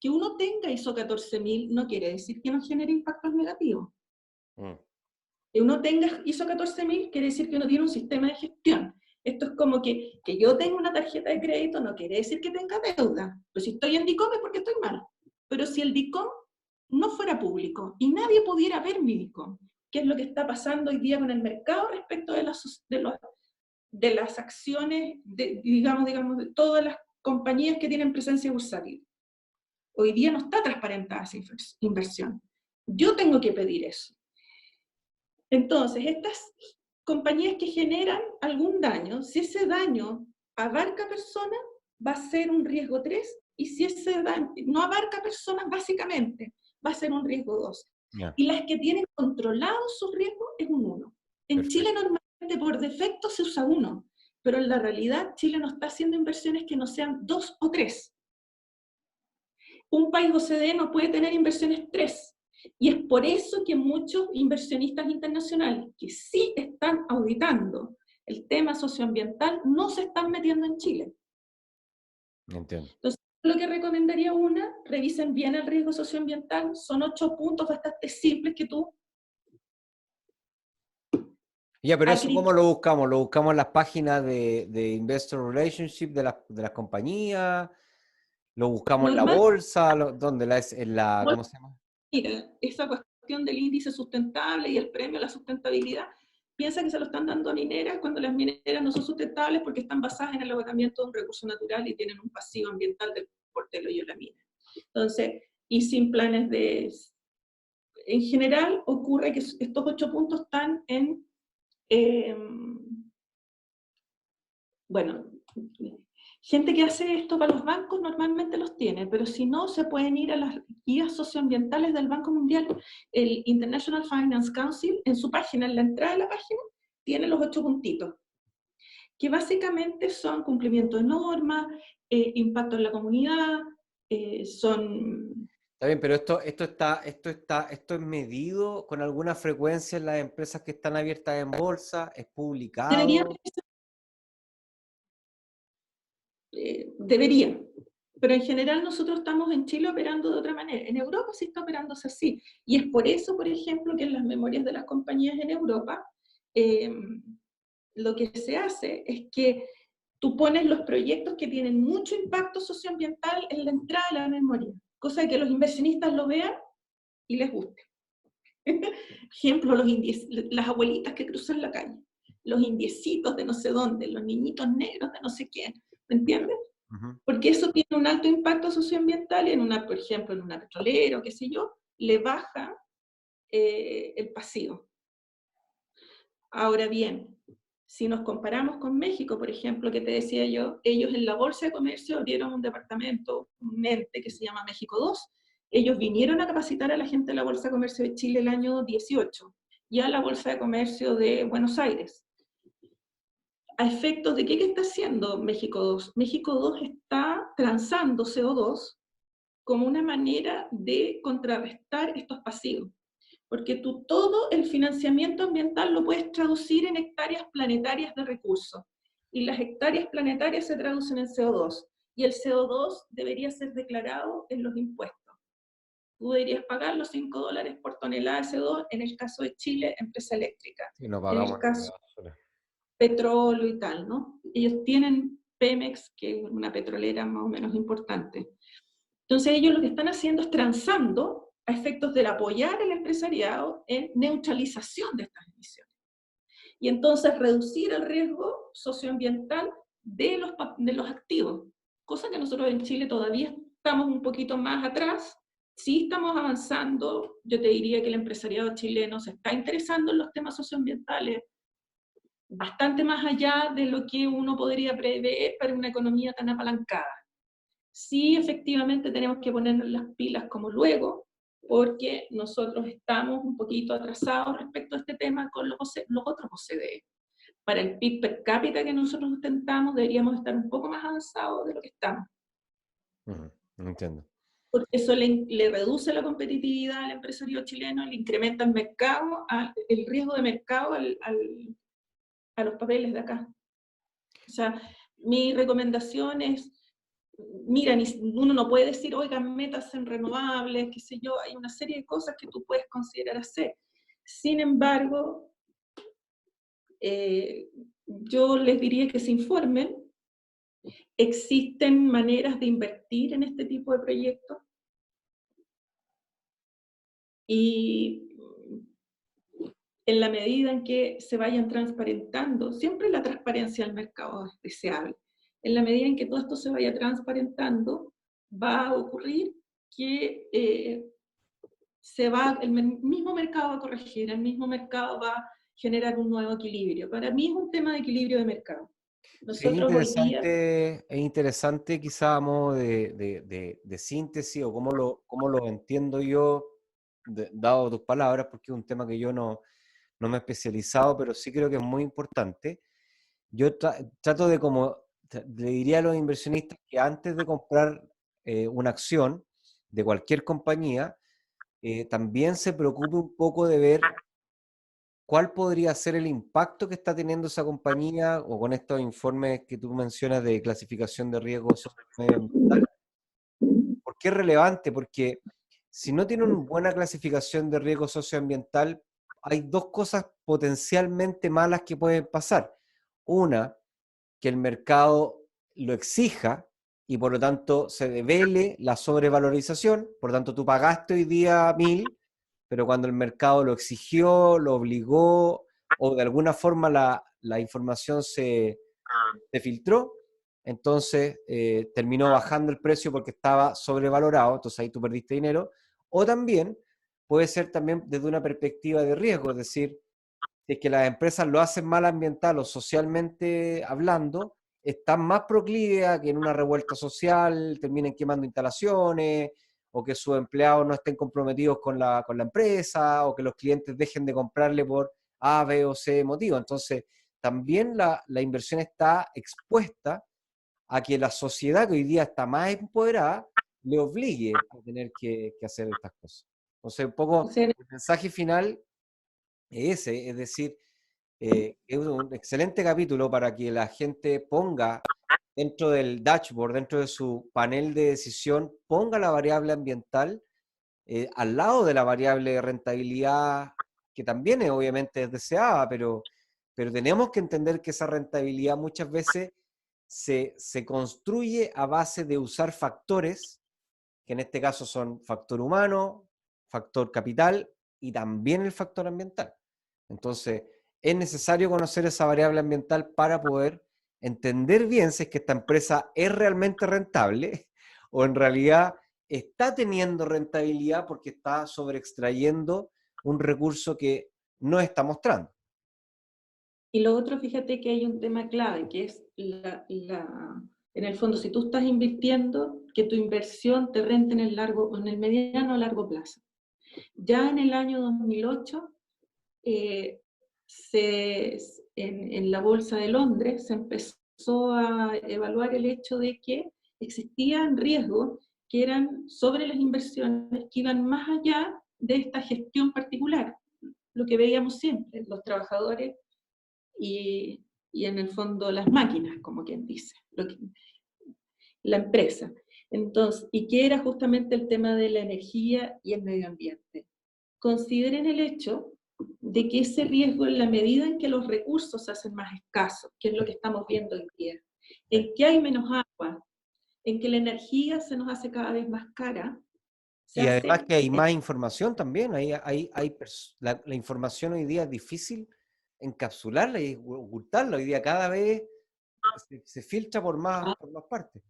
Que uno tenga ISO 14000 no quiere decir que no genere impactos negativos. Que uno tenga ISO 14000 quiere decir que uno tiene un sistema de gestión. Esto es como que yo tenga una tarjeta de crédito no quiere decir que tenga deuda. Pero si estoy en DICOM es porque estoy mal. Pero si el DICOM no fuera público y nadie pudiera ver mi DICOM, ¿qué es lo que está pasando hoy día con el mercado respecto de las acciones, digamos, de todas las compañías que tienen presencia bursátil? Hoy día no está transparentada esa inversión. Yo tengo que pedir eso. Entonces, estas compañías que generan algún daño, si ese daño abarca personas, va a ser un riesgo 3 y si ese daño no abarca personas básicamente, va a ser un riesgo 2. Ya, Y las que tienen controlado su riesgo es un 1. En Chile perfecto. normalmente por defecto se usa 1, pero en la realidad Chile no está haciendo inversiones que no sean 2 o 3. Un país OCDE no puede tener inversiones 3. Y es por eso que muchos inversionistas internacionales que sí están auditando el tema socioambiental no se están metiendo en Chile. Entiendo. Entonces, lo que recomendaría revisen bien el riesgo socioambiental, son 8 puntos bastante simples que tú... Ya, pero eso ¿cómo lo buscamos? ¿Lo buscamos en las páginas de Investor Relationship de las compañías? ¿Lo buscamos en la Normal, bolsa? ¿Dónde? ¿Cómo se llama? mira, esa cuestión del índice sustentable y el premio a la sustentabilidad, piensa que se lo están dando a mineras cuando las mineras no son sustentables porque están basadas en el agotamiento de un recurso natural y tienen un pasivo ambiental del porte del hoyo de la mina. Entonces, y sin planes de... En general, ocurre que estos 8 puntos están en... bueno, gente que hace esto para los bancos normalmente los tiene, pero si no, se pueden ir a las guías socioambientales del Banco Mundial. El International Finance Council, en su página, en la entrada de la página, tiene los 8 puntitos, que básicamente son cumplimiento de normas, impacto en la comunidad, son... Está bien, pero esto es medido con alguna frecuencia en las empresas que están abiertas en bolsa, es Deberían, publicado. deberían. Pero en general nosotros estamos en Chile operando de otra manera. En Europa sí está operándose así. Y es por eso, por ejemplo, que en las memorias de las compañías en Europa, eh, lo que se hace es que tú pones los proyectos que tienen mucho impacto socioambiental en la entrada de la memoria, cosa de que los inversionistas lo vean y les guste. Ejemplo, las abuelitas que cruzan la calle, los indiecitos de no sé dónde, los niñitos negros de no sé quién, ¿me entiendes? Ujú. Porque eso tiene un alto impacto socioambiental y en una, por ejemplo, en una petrolera o qué sé yo, le baja el pasivo. Ahora bien, si nos comparamos con México, por ejemplo, que te decía yo, ellos en la Bolsa de Comercio abrieron un departamento, un ente que se llama México 2. Ellos vinieron a capacitar a la gente de la Bolsa de Comercio de Chile el año 18 y a la Bolsa de Comercio de Buenos Aires. ¿A efectos de qué está haciendo México 2? México 2 está transando CO2 como una manera de contrarrestar estos pasivos. Porque tú todo el financiamiento ambiental lo puedes traducir en hectáreas planetarias de recursos. Y las hectáreas planetarias se traducen en CO2. Y el CO2 debería ser declarado en los impuestos. Tú deberías pagar los $5 por tonelada de CO2, en el caso de Chile, empresa eléctrica. Y no En pagamos el nada de caso basura. petróleo y tal, ¿no? Ellos tienen Pemex, que es una petrolera más o menos importante. Entonces ellos lo que están haciendo es transando a efectos del apoyar al empresariado en neutralización de estas emisiones. Y entonces reducir el riesgo socioambiental de los activos, cosa que nosotros en Chile todavía estamos un poquito más atrás. Sí estamos avanzando, yo te diría que el empresariado chileno se está interesando en los temas socioambientales, bastante más allá de lo que uno podría prever para una economía tan apalancada. Sí, efectivamente tenemos que ponernos las pilas como luego, porque nosotros estamos un poquito atrasados respecto a este tema con los otros OCDE. Para el PIB per cápita que nosotros ostentamos, deberíamos estar un poco más avanzados de lo que estamos. Ujú, no entiendo. Porque eso le reduce la competitividad al empresario chileno, le incrementa el mercado, el riesgo de mercado a los papeles de acá. O sea, mi recomendación es, mira, uno no puede decir, oigan, metas en renovables, qué sé yo, hay una serie de cosas que tú puedes considerar hacer. Sin embargo, yo les diría que se informen, existen maneras de invertir en este tipo de proyectos y en la medida en que se vayan transparentando, siempre la transparencia del mercado es deseable, en la medida en que todo esto se vaya transparentando, va a ocurrir que el mismo mercado va a corregir, el mismo mercado va a generar un nuevo equilibrio. Para mí es un tema de equilibrio de mercado. Sí, Nosotros hoy día, es interesante quizá a modo de síntesis o cómo lo entiendo yo, dado tus palabras, porque es un tema que yo no me he especializado, pero sí creo que es muy importante. Yo trato de como, le diría a los inversionistas que antes de comprar una acción de cualquier compañía, también se preocupe un poco de ver cuál podría ser el impacto que está teniendo esa compañía o con estos informes que tú mencionas de clasificación de riesgo medioambiental. ¿Por qué es relevante? Porque si no tiene una buena clasificación de riesgo socioambiental, hay dos cosas potencialmente malas que pueden pasar. Una, que el mercado lo exija y por lo tanto se devele la sobrevalorización, por lo tanto tú pagaste hoy día 1.000, pero cuando el mercado lo exigió, lo obligó o de alguna forma la información se filtró, entonces terminó bajando el precio porque estaba sobrevalorado, entonces ahí tú perdiste dinero, o también puede ser también desde una perspectiva de riesgo, es decir, si es que las empresas lo hacen mal ambiental o socialmente hablando, están más proclives a que en una revuelta social terminen quemando instalaciones, o que sus empleados no estén comprometidos con la empresa, o que los clientes dejen de comprarle por A, B o C motivo. Entonces, también la inversión está expuesta a que la sociedad que hoy día está más empoderada le obligue a tener que hacer estas cosas. Entonces, un o poco sea, el mensaje final es ese, es decir, es un excelente capítulo para que la gente ponga dentro del dashboard, dentro de su panel de decisión, ponga la variable ambiental al lado de la variable de rentabilidad, que también es, obviamente es deseada, pero tenemos que entender que esa rentabilidad muchas veces se construye a base de usar factores, que en este caso son factor humano, factor capital y también el factor ambiental. Entonces, es necesario conocer esa variable ambiental para poder entender bien si es que esta empresa es realmente rentable o en realidad está teniendo rentabilidad porque está sobreextrayendo un recurso que no está mostrando. y lo otro, fíjate que hay un tema clave, que es en el fondo, si tú estás invirtiendo, que tu inversión te rente en el mediano o largo plazo. Ya en el año 2008, eh, en la Bolsa de Londres se empezó a evaluar el hecho de que existían riesgos que eran sobre las inversiones que iban más allá de esta gestión particular, lo que veíamos siempre, los trabajadores y en el fondo las máquinas, como quien dice, la empresa. Entonces, y que era justamente el tema de la energía y el medio ambiente. Consideren el hecho de que ese riesgo, en la medida en que los recursos se hacen más escasos, que es lo que estamos viendo hoy día, en que hay menos agua, en que la energía se nos hace cada vez más cara, se Y además hace, que hay más información también, la información hoy día es difícil encapsularla y ocultarla. Hoy día cada vez se filtra por más partes.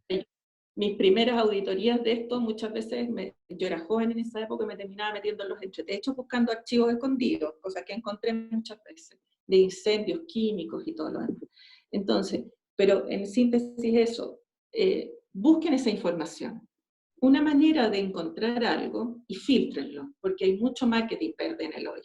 mis primeras auditorías de esto, muchas veces, yo era joven en esa época y me terminaba metiendo en los entretechos buscando archivos escondidos, cosas que encontré muchas veces, de incendios químicos y todo lo demás. Entonces, pero en síntesis eso, busquen esa información. Una manera de encontrar algo y filtrenlo, porque hay mucho marketing verde en el hoy.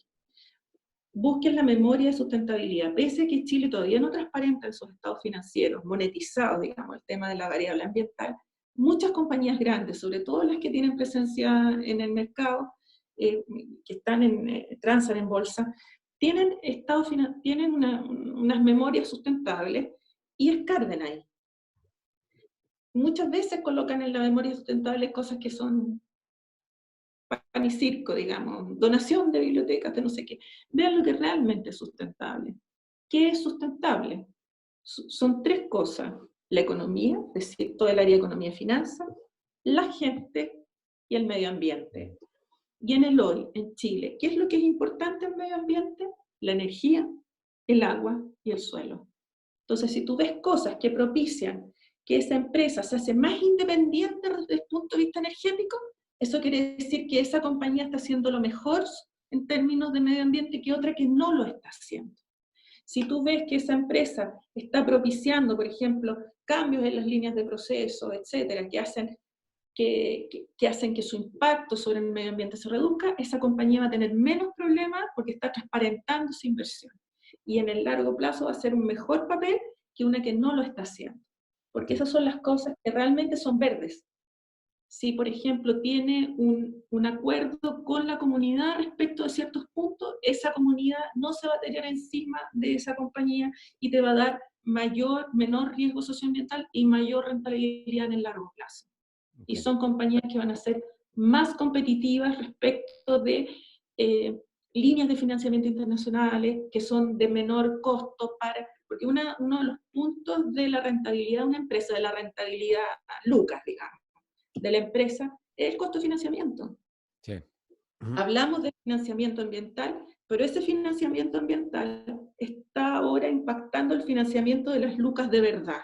Busquen la memoria de sustentabilidad. Pese a que Chile todavía no transparenta en sus estados financieros, monetizados, digamos, el tema de la variable ambiental, muchas compañías grandes, sobre todo las que tienen presencia en el mercado, que están transan en bolsa, tienen, tienen unas memorias sustentables y escarben ahí. Muchas veces colocan en la memoria sustentable cosas que son pan y circo, digamos, donación de bibliotecas, de no sé qué. Vean lo que realmente es sustentable. ¿Qué es sustentable? Son tres cosas: la economía, es decir, todo el área de economía y finanzas, la gente y el medio ambiente. Y en el hoy, en Chile, ¿qué es lo que es importante en medio ambiente? La energía, el agua y el suelo. Entonces, si tú ves cosas que propician que esa empresa se hace más independiente desde el punto de vista energético, eso quiere decir que esa compañía está haciendo lo mejor en términos de medio ambiente que otra que no lo está haciendo. Si tú ves que esa empresa está propiciando, por ejemplo, cambios en las líneas de proceso, etcétera, que hacen que su impacto sobre el medio ambiente se reduzca, esa compañía va a tener menos problemas porque está transparentando su inversión. Y en el largo plazo va a ser un mejor papel que una que no lo está haciendo. Porque esas son las cosas que realmente son verdes. Si, por ejemplo, tiene un acuerdo con la comunidad respecto de ciertos puntos, esa comunidad no se va a tirar encima de esa compañía y te va a dar menor riesgo socioambiental y mayor rentabilidad en el largo plazo. Y Okay. son compañías que van a ser más competitivas respecto de líneas de financiamiento internacionales que son de menor costo porque uno de los puntos de la rentabilidad de una empresa, de la rentabilidad lucas, digamos, de la empresa, es el costo de financiamiento. Sí. Hablamos de financiamiento ambiental, pero ese financiamiento ambiental está ahora impactando el financiamiento de las lucas de verdad.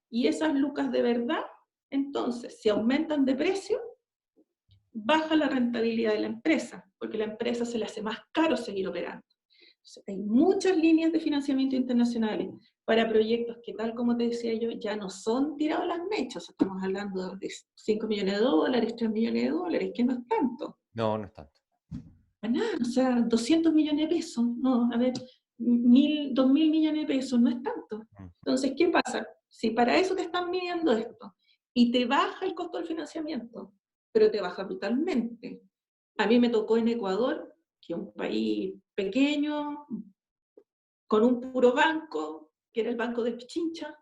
Y esas lucas de verdad, entonces, si aumentan de precio, baja la rentabilidad de la empresa, porque la empresa se le hace más caro seguir operando. Entonces, hay muchas líneas de financiamiento internacionales para proyectos que, tal como te decía yo, ya no son tirados las mechas. Estamos hablando de 5 millones de dólares, 3 millones de dólares, que no es tanto. No, no es tanto. Nada, o sea, 200 millones de pesos, no, a ver, 2.000 millones de pesos, no es tanto. Entonces, ¿qué pasa? Si para eso te están midiendo esto y te baja el costo del financiamiento, pero te baja brutalmente. A mí me tocó en Ecuador, que es un país pequeño, con un puro banco, que era el Banco de Pichincha,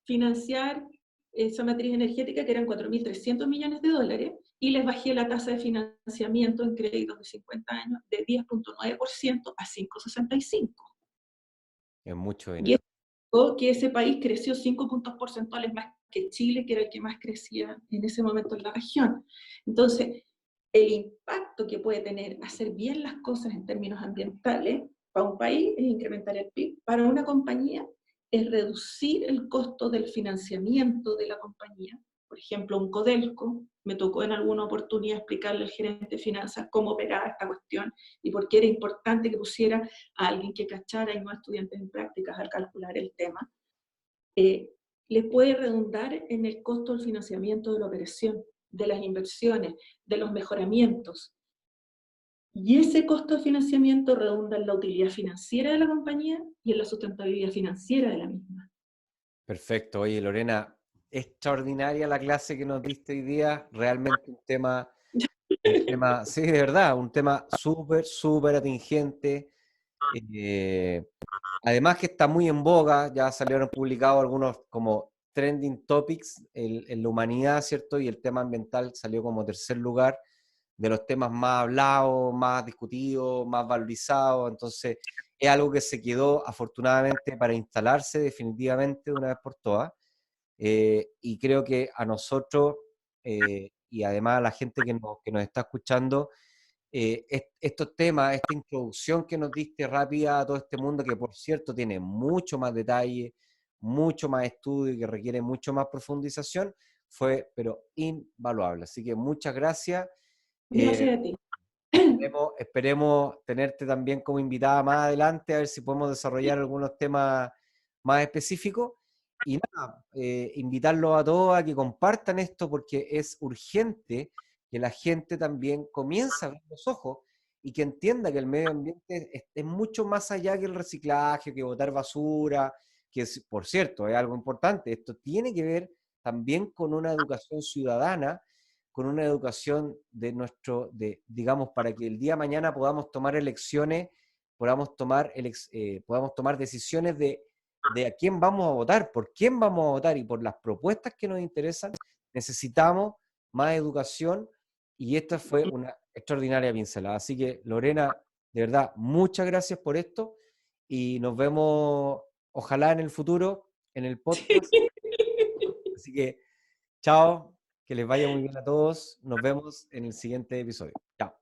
financiar esa matriz energética que eran 4.300 millones de dólares y les bajé la tasa de financiamiento en créditos de 50 años de 10.9% a 5,65%. Es mucho Y dinero. eso que ese país creció 5 puntos porcentuales más que Chile, que era el que más crecía en ese momento en la región. Entonces, el impacto que puede tener hacer bien las cosas en términos ambientales para un país es incrementar el PIB, para una compañía es reducir el costo del financiamiento de la compañía. Por ejemplo, un Codelco, me tocó en alguna oportunidad explicarle al gerente de finanzas cómo operaba esta cuestión y por qué era importante que pusiera a alguien que cachara y no a estudiantes en prácticas al calcular el tema. Les puede redundar en el costo del financiamiento de la operación, de las inversiones, de los mejoramientos. Y ese costo de financiamiento redunda en la utilidad financiera de la compañía y en la sustentabilidad financiera de la misma. Perfecto. Oye, Lorena, extraordinaria la clase que nos diste hoy día. Realmente sí, de verdad, un tema súper, súper atingente. Eh, Además que está muy en boga, ya salieron publicados algunos como trending topics en la humanidad, ¿cierto? Y el tema ambiental salió como tercer lugar de los temas más hablados, más discutidos, más valorizados. Entonces, es algo que se quedó afortunadamente para instalarse definitivamente de una vez por todas. Y creo que a nosotros y además a la gente que nos está escuchando, estos temas, esta introducción que nos diste rápida a todo este mundo, que por cierto tiene mucho más detalle, mucho más estudio y que requiere mucho más profundización, fue pero invaluable. Así que muchas gracias. Eh, Gracias a ti. esperemos tenerte también como invitada más adelante, a ver si podemos desarrollar algunos temas más específicos. Y nada, invitarlos a todos a que compartan esto porque es urgente que la gente también comience a abrir los ojos y que entienda que el medio ambiente es mucho más allá que el reciclaje, que botar basura, que por cierto es algo importante. Esto tiene que ver también con una educación ciudadana, con una educación digamos, para que el día de mañana podamos tomar elecciones, podamos tomar decisiones de a quién vamos a votar, por quién vamos a votar y por las propuestas que nos interesan. Necesitamos más educación y esta fue una extraordinaria pincelada. Así que, Lorena, de verdad, muchas gracias por esto y nos vemos, ojalá en el futuro, en el podcast. Así que, chao, que les vaya muy bien a todos. Nos vemos en el siguiente episodio. Chao.